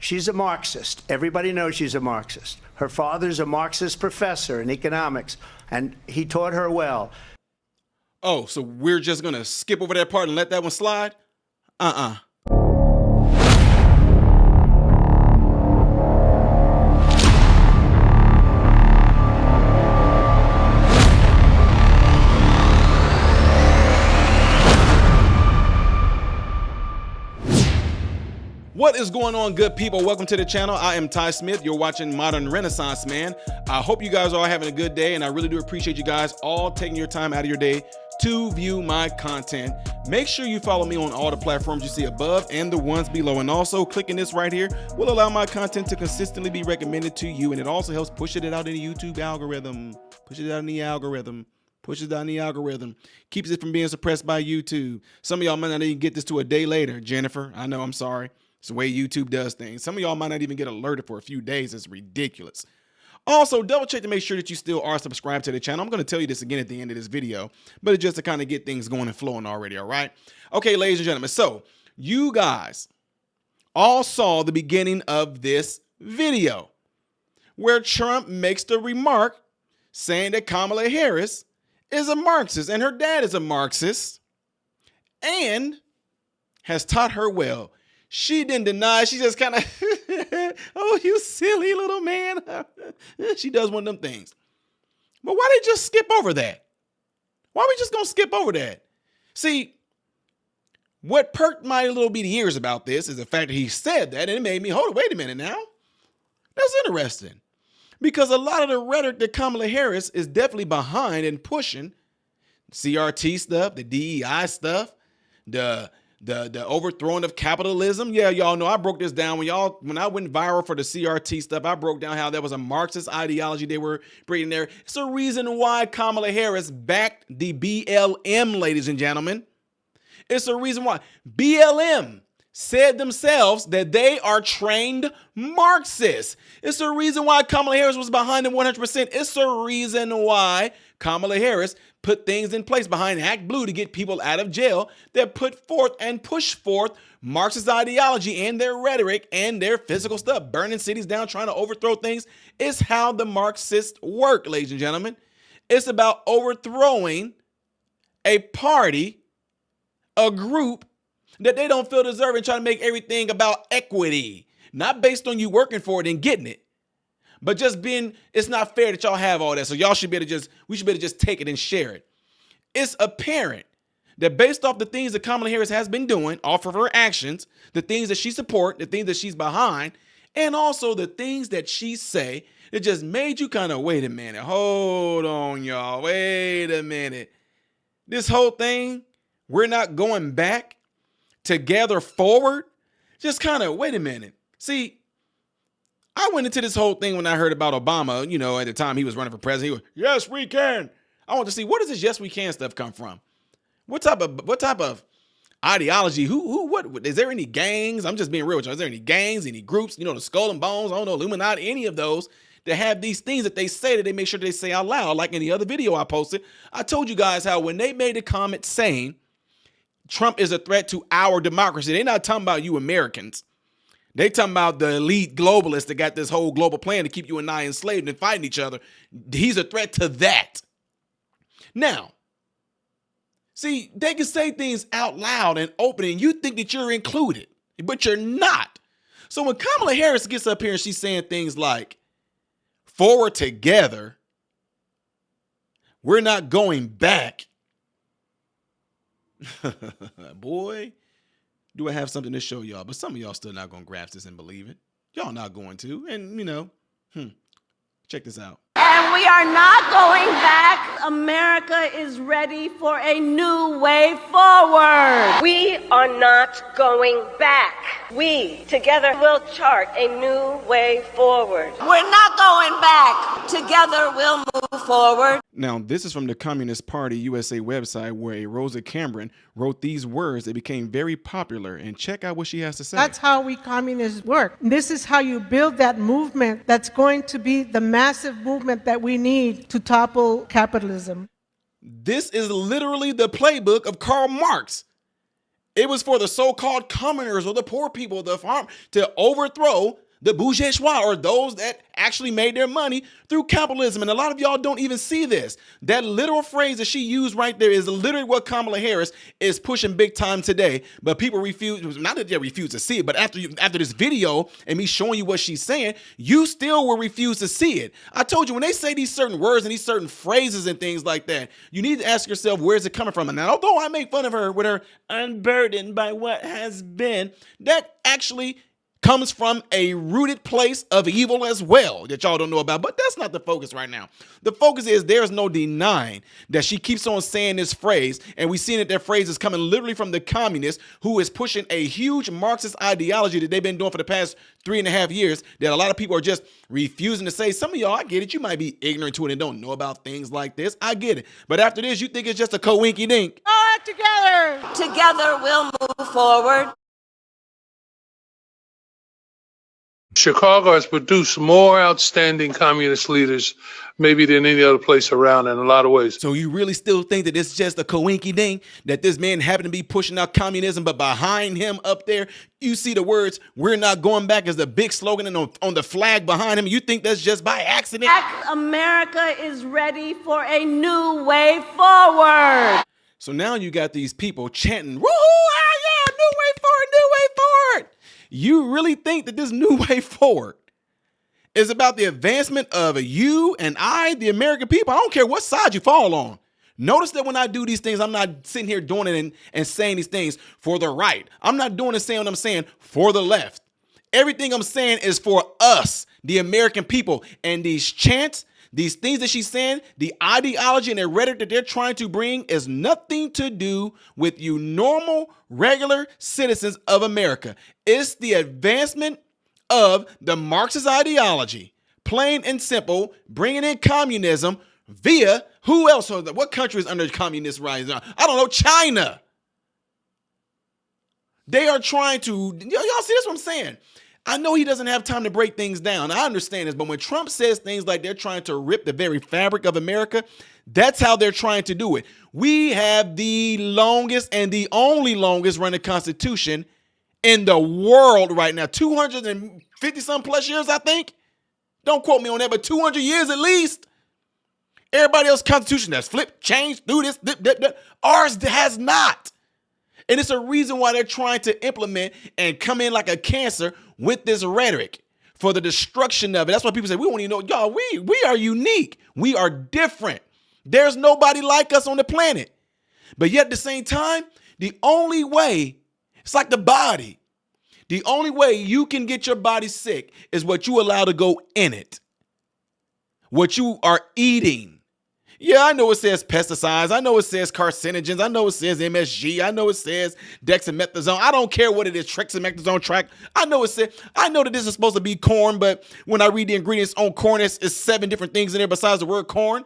She's a Marxist. Everybody knows she's a Marxist. Her father's a Marxist professor in economics, and he taught her well. Oh, so we're just going to skip over that part and let that one slide? What is going on, good people? Welcome to the channel. I am Ty Smith. You're watching Modern Renaissance Man. I hope you guys are all having a good day, and I really do appreciate you guys all taking your time out of your day to view my content. Make sure you follow me on all the platforms you see above and the ones below, and also clicking this right here will allow my content to consistently be recommended to you, and it also helps push it out in the YouTube algorithm. Push it out in the algorithm. Pushes down the algorithm, keeps it from being suppressed by YouTube. Some of y'all might not even get this to a day later, Jennifer. I know, I'm sorry. It's the way YouTube does things. Some of y'all might not even get alerted for a few days. It's ridiculous. Also, double check to make sure that you still are subscribed to the channel. I'm going to tell you this again at the end of this video, but it's just to kind of get things going and flowing already, all right? Okay, ladies and gentlemen, so you guys all saw the beginning of this video where Trump makes the remark saying that Kamala Harris is a Marxist and her dad is a Marxist and has taught her well. She didn't deny. She just kind of, oh, you silly little man. She does one of them things. But why they just skip over that? Why are we just going to skip over that? See, what perked my little bitty ears about this is the fact that he said that, and it made me, hold on, wait a minute now. That's interesting. Because a lot of the rhetoric that Kamala Harris is definitely behind and pushing, CRT stuff, the DEI stuff, the overthrowing of capitalism. Yeah, y'all know I broke this down when I went viral for the CRT stuff. I broke down how that was a Marxist ideology they were bringing there. It's a reason why Kamala Harris backed the BLM, ladies and gentlemen. It's a reason why BLM said themselves that they are trained Marxists. It's a reason why Kamala Harris was behind them 100%. It's a reason why Kamala Harris put things in place behind Act Blue to get people out of jail that put forth and push forth Marxist ideology and their rhetoric and their physical stuff, burning cities down, trying to overthrow things. It's how the Marxists work, ladies and gentlemen. It's about overthrowing a party, a group that they don't feel deserving, trying to make everything about equity, not based on you working for it and getting it, but just being, it's not fair that y'all have all that. So y'all should better we should better just take it and share it. It's apparent that based off the things that Kamala Harris has been doing, off of her actions, the things that she supports, the things that she's behind, and also the things that she say, it just made you kind of, wait a minute, hold on, y'all, wait a minute. This whole thing, we're not going back together forward, just kind of, wait a minute. See, I went into this whole thing when I heard about Obama, you know, at the time he was running for president. He was, yes, we can. I want to see, where does this yes, we can stuff come from? What type of ideology? What, is there any gangs? I'm just being real with you. Is there any gangs, any groups, you know, the Skull and Bones, I don't know, Illuminati, any of those that have these things that they say that they make sure they say out loud? Like in the other video I posted, I told you guys how when they made a comment saying Trump is a threat to our democracy, they're not talking about you Americans. They talking about the elite globalists that got this whole global plan to keep you and I enslaved and fighting each other. He's a threat to that. Now, see, they can say things out loud and open and you think that you're included, but you're not. So when Kamala Harris gets up here and she's saying things like, forward together, we're not going back. Boy, do I have something to show y'all, but some of y'all still not going to grasp this and believe it. Y'all not going to, and you know, check this out. And we are not going back. America is ready for a new way forward. We are not going back. We together will chart a new way forward. We're not going back. Together we'll move forward. Now, this is from the Communist Party USA website where a Rosa Cameron wrote these words that became very popular. And check out what she has to say. That's how we communists work. This is how you build that movement that's going to be the massive movement that we need to topple capitalism. This is literally the playbook of Karl Marx. It was for the so-called commoners or the poor people, the farm, to overthrow the bourgeois or those that actually made their money through capitalism. And a lot of y'all don't even see this. That literal phrase that she used right there is literally what Kamala Harris is pushing big time today. But people refuse, not that they refuse to see it, but after this video and me showing you what she's saying, you still will refuse to see it. I told you, when they say these certain words and these certain phrases and things like that, you need to ask yourself, where's it coming from? And now, although I make fun of her with her unburdened by what has been, that actually comes from a rooted place of evil as well that y'all don't know about. But that's not the focus right now. The focus is there's no denying that she keeps on saying this phrase, and we've seen that their phrase is coming literally from the communists who is pushing a huge Marxist ideology that they've been doing for the past 3.5 years that a lot of people are just refusing to say. Some of y'all, I get it. You might be ignorant to it and don't know about things like this. I get it. But after this, you think it's just a coinky dink. All together. Together we'll move forward. Chicago has produced more outstanding communist leaders maybe than any other place around in a lot of ways. So you really still think that it's just a coinky ding that this man happened to be pushing out communism, but behind him up there, you see the words, "We're not going back" as the big slogan and on the flag behind him. You think that's just by accident? America is ready for a new way forward. So now you got these people chanting, "Woohoo, ah, yeah, new way forward, new way forward." You really think that this new way forward is about the advancement of you and I, the American people? I don't care what side you fall on. Notice that when I do these things, I'm not sitting here doing it and saying these things for the right. I'm not doing and saying what I'm saying for the left. Everything I'm saying is for us, the American people. And these chants, these things that she's saying, the ideology and the rhetoric that they're trying to bring is nothing to do with you normal, regular citizens of America. It's the advancement of the Marxist ideology, plain and simple, bringing in communism via who else? What country is under communist rise? I don't know, China. They are trying to, y'all see this what I'm saying? I know he doesn't have time to break things down. I understand this, but when Trump says things like they're trying to rip the very fabric of America, that's how they're trying to do it. We have the longest and the only longest running constitution in the world right now. 250 some plus years, I think. Don't quote me on that, but 200 years at least. Everybody else's constitution that's flipped, changed, through this, ours has not. And it's a reason why they're trying to implement and come in like a cancer with this rhetoric for the destruction of it. That's why people say, we won't even know. Y'all, we are unique. We are different. There's nobody like us on the planet. But yet at the same time, the only way, it's like the body. The only way you can get your body sick is what you allow to go in it. What you are eating. Yeah, I know it says pesticides. I know it says carcinogens. I know it says MSG. I know it says dexamethasone. I don't care what it is, trexamethasone, track. I know that this is supposed to be corn, but when I read the ingredients on corn, it's 7 different things in there besides the word corn,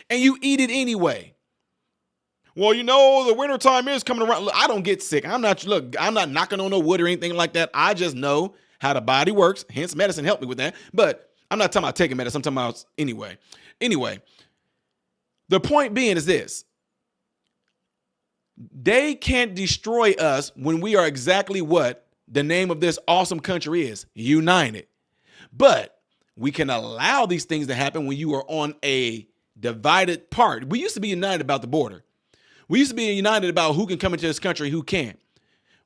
and you eat it anyway. Well, you know, the winter time is coming around. Look, I don't get sick. I'm not knocking on no wood or anything like that. I just know how the body works. Hence, medicine helped me with that. But I'm not talking about taking medicine. I'm talking about anyway. The point being is this. They can't destroy us when we are exactly what the name of this awesome country is, united. But we can allow these things to happen when you are on a divided part. We used to be united about the border. We used to be united about who can come into this country, who can't.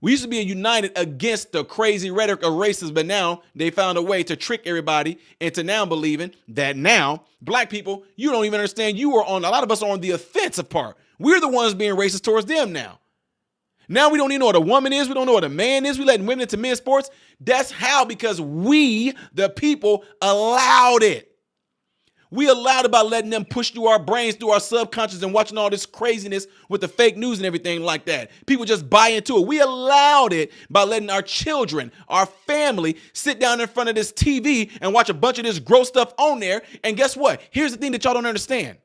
We used to be united against the crazy rhetoric of racism, but now they found a way to trick everybody into now believing that now black people, you don't even understand. A lot of us are on the offensive part. We're the ones being racist towards them now. Now we don't even know what a woman is. We don't know what a man is. We letting women into men's sports. That's how, because we, the people, allowed it. We allowed it by letting them push through our brains, through our subconscious, and watching all this craziness with the fake news and everything like that. People just buy into it. We allowed it by letting our children, our family, sit down in front of this TV and watch a bunch of this gross stuff on there. And guess what? Here's the thing that y'all don't understand.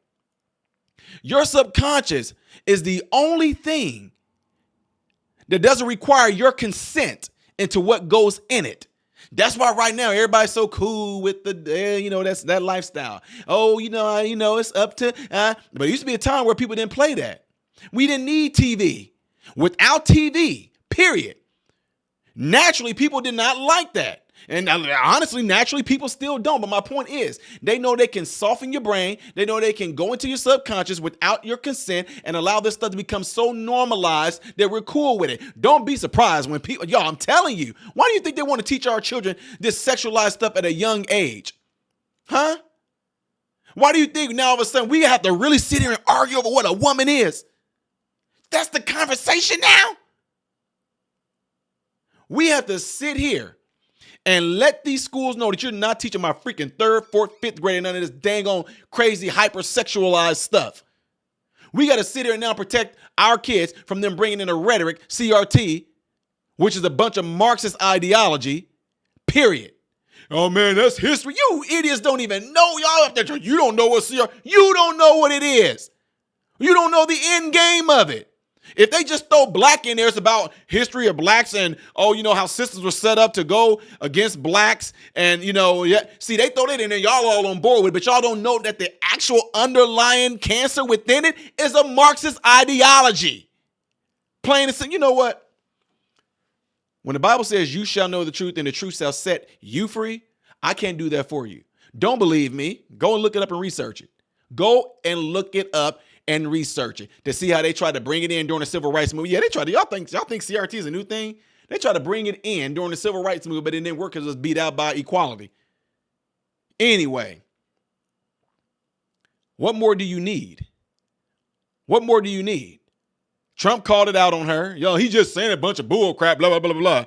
Your subconscious is the only thing that doesn't require your consent into what goes in it. That's why right now everybody's so cool with that's that lifestyle. Oh, it's up to, but it used to be a time where people didn't play that. We didn't need TV. Without TV, period. Naturally, people did not like that. And honestly, naturally, people still don't. But my point is, they know they can soften your brain. They know they can go into your subconscious without your consent and allow this stuff to become so normalized that we're cool with it. Don't be surprised when people, y'all, I'm telling you, why do you think they want to teach our children this sexualized stuff at a young age? Huh? Why do you think now all of a sudden we have to really sit here and argue over what a woman is? That's the conversation now. We have to sit here and let these schools know that you're not teaching my freaking 3rd, 4th, 5th grade none of this dang on crazy hypersexualized stuff. We got to sit here and now protect our kids from them bringing in a rhetoric, CRT, which is a bunch of Marxist ideology, period. Oh, man, that's history. You idiots don't even know. Y'all up there, you don't know what CRT, you don't know what it is. You don't know the end game of it. If they just throw black in there, it's about history of blacks and, oh, you know, how systems were set up to go against blacks. And, you know, yeah, see, they throw that in there. Y'all all on board with it, but y'all don't know that the actual underlying cancer within it is a Marxist ideology. Plain and simple. You know what? When the Bible says you shall know the truth and the truth shall set you free, I can't do that for you. Don't believe me? Go and look it up and research it. Go and look it up and research it to see how they tried to bring it in during the civil rights movement. Yeah, they tried to, y'all think CRT is a new thing? They tried to bring it in during the civil rights movement, but it didn't work because it was beat out by equality. Anyway, what more do you need? What more do you need? Trump called it out on her. Yo, he just saying a bunch of bull crap, blah, blah, blah, blah.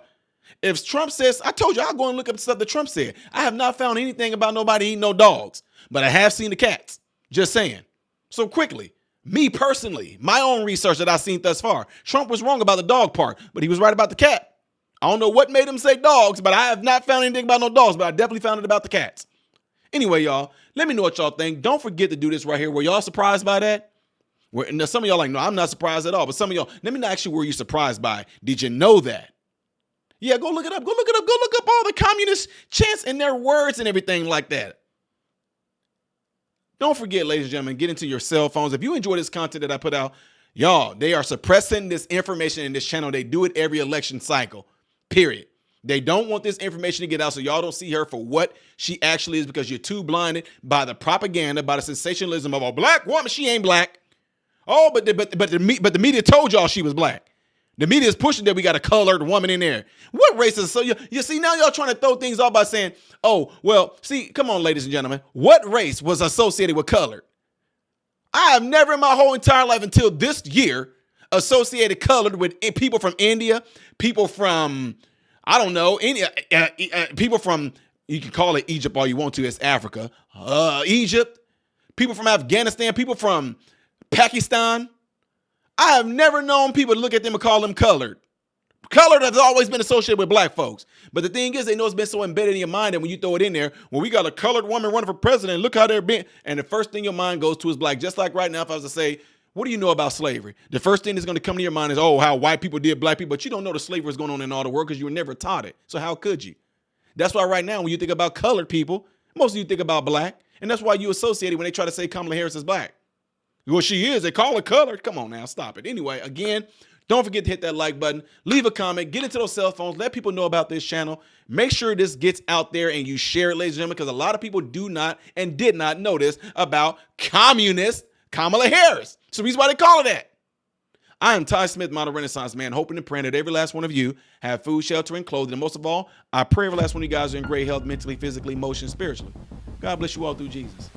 If Trump says, I told you, I'll go and look up the stuff that Trump said. I have not found anything about nobody eating no dogs, but I have seen the cats. Just saying. So quickly, me personally, my own research that I've seen thus far, Trump was wrong about the dog part, but he was right about the cat. I don't know what made him say dogs, but I have not found anything about no dogs, but I definitely found it about the cats. Anyway, y'all, let me know what y'all think. Don't forget to do this right here. Were y'all surprised by that? Now, some of y'all like, no, I'm not surprised at all. But some of y'all, let me ask you, were you surprised by it? Did you know that? Yeah, go look it up. Go look it up. Go look up all the communist chants and their words and everything like that. Don't forget, ladies and gentlemen, get into your cell phones. If you enjoy this content that I put out, y'all, they are suppressing this information in this channel. They do it every election cycle, period. They don't want this information to get out so y'all don't see her for what she actually is because you're too blinded by the propaganda, by the sensationalism of a black woman. She ain't black. Oh, but the media told y'all she was black. The media is pushing that we got a colored woman in there. What race is so you see now y'all trying to throw things off by saying, oh, well, see, come on, ladies and gentlemen. What race was associated with colored? I have never in my whole entire life until this year associated colored with people from India, people from, I don't know, people from, you can call it Egypt all you want to, it's Africa, Egypt, people from Afghanistan, people from Pakistan. I have never known people to look at them and call them colored. Colored has always been associated with black folks. But the thing is, they know it's been so embedded in your mind that when you throw it in there, well, we got a colored woman running for president, look how they're being. And the first thing your mind goes to is black. Just like right now, if I was to say, what do you know about slavery? The first thing that's going to come to your mind is, oh, how white people did black people. But you don't know the slavery is going on in all the world because you were never taught it. So how could you? That's why right now, when you think about colored people, most of you think about black. And that's why you associate it when they try to say Kamala Harris is black. Well, she is. They call her colored. Come on now, stop it. Anyway, again, don't forget to hit that like button. Leave a comment. Get into those cell phones. Let people know about this channel. Make sure this gets out there and you share it, ladies and gentlemen, because a lot of people do not and did not know this about communist Kamala Harris. It's the reason why they call her that. I am Ty Smith, Modern Renaissance Man, hoping and praying that every last one of you have food, shelter, and clothing. And most of all, I pray every last one of you guys are in great health, mentally, physically, emotionally, spiritually. God bless you all through Jesus.